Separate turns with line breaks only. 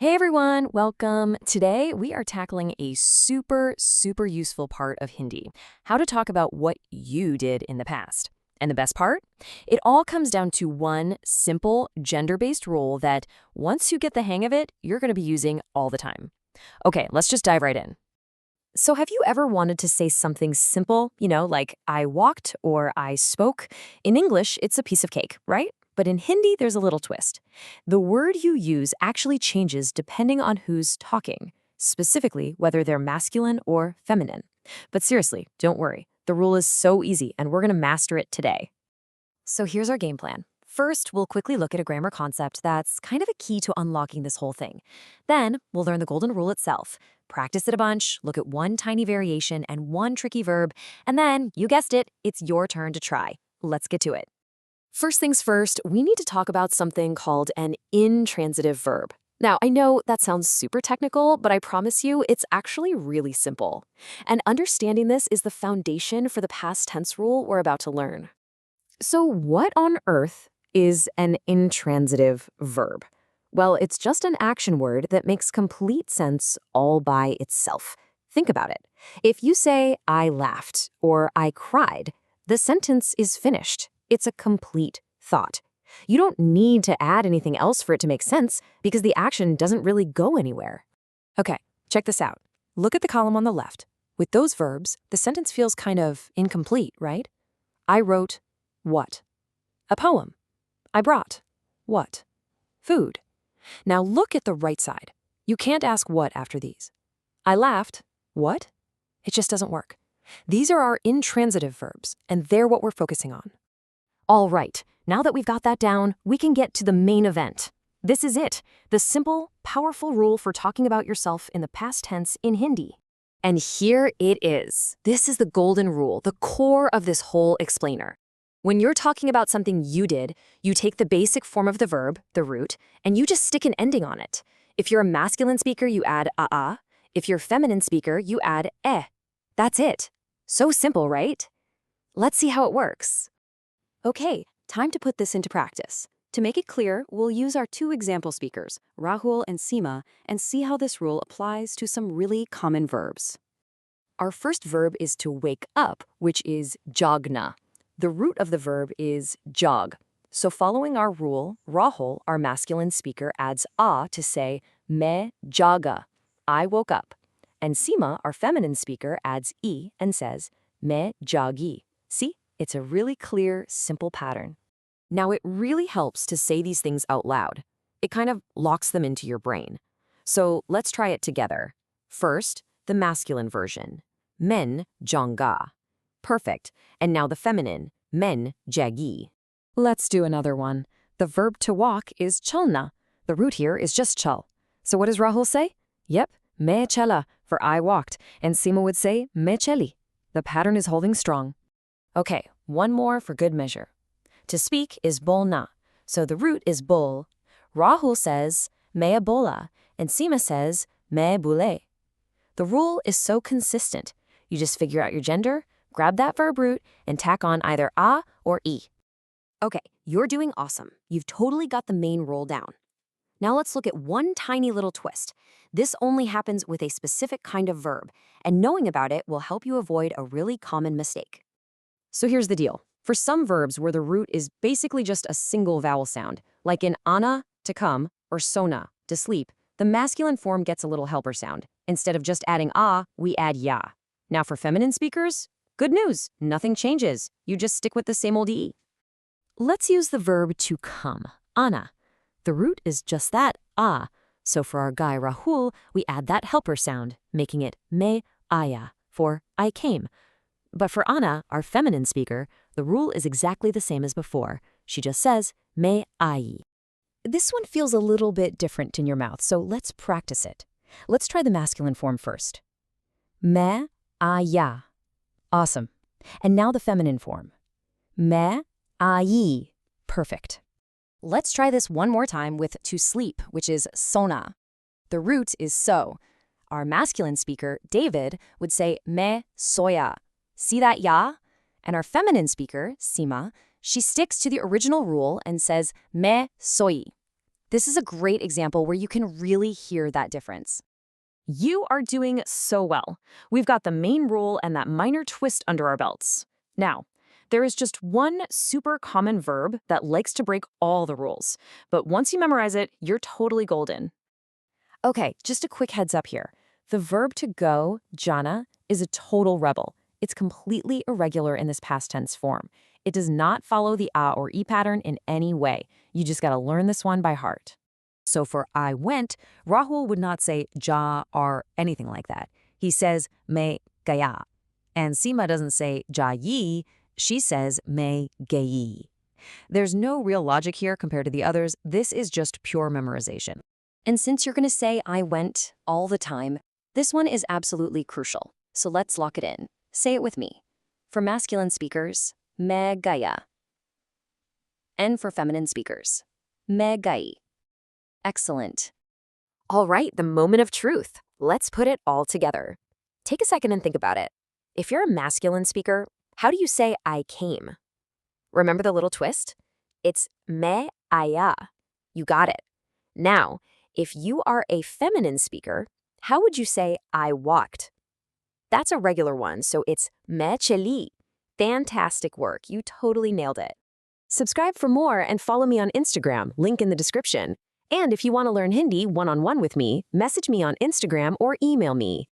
Hey everyone, welcome. Today we are tackling a super useful part of Hindi, how to talk about what you did in the past. And the best part? It all comes down to one simple gender-based rule that once you get the hang of it, you're going to be using all the time. Okay, let's just dive right in. So have you ever wanted to say something simple, like I walked or I spoke? In English, it's a piece of cake, right? But in Hindi, there's a little twist. The word you use actually changes depending on who's talking, specifically whether they're masculine or feminine. But seriously, don't worry. The rule is so easy, and we're going to master it today. So here's our game plan. First, we'll quickly look at a grammar concept that's kind of a key to unlocking this whole thing. Then, we'll learn the golden rule itself, practice it a bunch, look at one tiny variation and one tricky verb, and then, you guessed it, it's your turn to try. Let's get to it. First things first, we need to talk about something called an intransitive verb. Now, I know that sounds super technical, but I promise you it's actually really simple. And understanding this is the foundation for the past tense rule we're about to learn. So what on earth is an intransitive verb? Well, it's just an action word that makes complete sense all by itself. Think about it. If you say, I laughed or I cried, the sentence is finished. It's a complete thought. You don't need to add anything else for it to make sense because the action doesn't really go anywhere. Okay, check this out. Look at the column on the left. With those verbs, the sentence feels kind of incomplete, right? I wrote what? A poem. I brought what? Food. Now look at the right side. You can't ask what after these. I laughed. What? It just doesn't work. These are our intransitive verbs, and they're what we're focusing on. All right, now that we've got that down, we can get to the main event. This is it, the simple, powerful rule for talking about yourself in the past tense in Hindi. And here it is. This is the golden rule, the core of this whole explainer. When you're talking about something you did, you take the basic form of the verb, the root, and you just stick an ending on it. If you're a masculine speaker, you add a. If you're a feminine speaker, you add eh. That's it. So simple, right? Let's see how it works. Okay, time to put this into practice. To make it clear, we'll use our two example speakers, Rahul and Seema, and see how this rule applies to some really common verbs. Our first verb is to wake up, which is jagna. The root of the verb is jog. So following our rule, Rahul, our masculine speaker, adds a to say main jaga, I woke up. And Seema, our feminine speaker, adds e and says main jagi. See? It's a really clear, simple pattern. Now, it really helps to say these things out loud. It kind of locks them into your brain. So let's try it together. First, the masculine version. Men janga. Perfect. And now the feminine. Men jagi. Let's do another one. The verb to walk is chalna. The root here is just chal. So what does Rahul say? Yep, main chala, for I walked. And Seema would say main chali. The pattern is holding strong. Okay, one more for good measure. To speak is bolna, so the root is bol. Rahul says mea bola, and Seema says me bule. The rule is so consistent. You just figure out your gender, grab that verb root, and tack on either a or e. Okay, you're doing awesome. You've totally got the main rule down. Now let's look at one tiny little twist. This only happens with a specific kind of verb, and knowing about it will help you avoid a really common mistake. So here's the deal. For some verbs where the root is basically just a single vowel sound, like in ana, to come, or sona, to sleep, the masculine form gets a little helper sound. Instead of just adding a, we add ya. Now for feminine speakers, good news, nothing changes. You just stick with the same old e. Let's use the verb to come, ana. The root is just that, a. So for our guy Rahul, we add that helper sound, making it me aya, for I came. But for Anna, our feminine speaker, the rule is exactly the same as before. She just says, me ai. This one feels a little bit different in your mouth, so let's practice it. Let's try the masculine form first. Me aya. Awesome. And now the feminine form. Me ai. Perfect. Let's try this one more time with to sleep, which is sona. The root is so. Our masculine speaker, David, would say me soya. See that ya? And our feminine speaker, Seema, she sticks to the original rule and says me soy. This is a great example where you can really hear that difference. You are doing so well. We've got the main rule and that minor twist under our belts. Now, there is just one super common verb that likes to break all the rules. But once you memorize it, you're totally golden. Okay, just a quick heads up here. The verb to go, jana, is a total rebel. It's completely irregular in this past tense form. It does not follow the a or e pattern in any way. You just gotta learn this one by heart. So for I went, Rahul would not say ja or anything like that. He says me gaya. And Seema doesn't say ja yi, she says me gayi. There's no real logic here compared to the others. This is just pure memorization. And since you're going to say I went all the time, this one is absolutely crucial. So let's lock it in. Say it with me. For masculine speakers, me gaya. And for feminine speakers, me gayi. Excellent. All right, the moment of truth. Let's put it all together. Take a second and think about it. If you're a masculine speaker, how do you say I came? Remember the little twist? It's me aya. You got it. Now, if you are a feminine speaker, how would you say I walked? That's a regular one, so it's me chali. Fantastic work. You totally nailed it. Subscribe for more and follow me on Instagram, link in the description. And if you want to learn Hindi one-on-one with me, message me on Instagram or email me.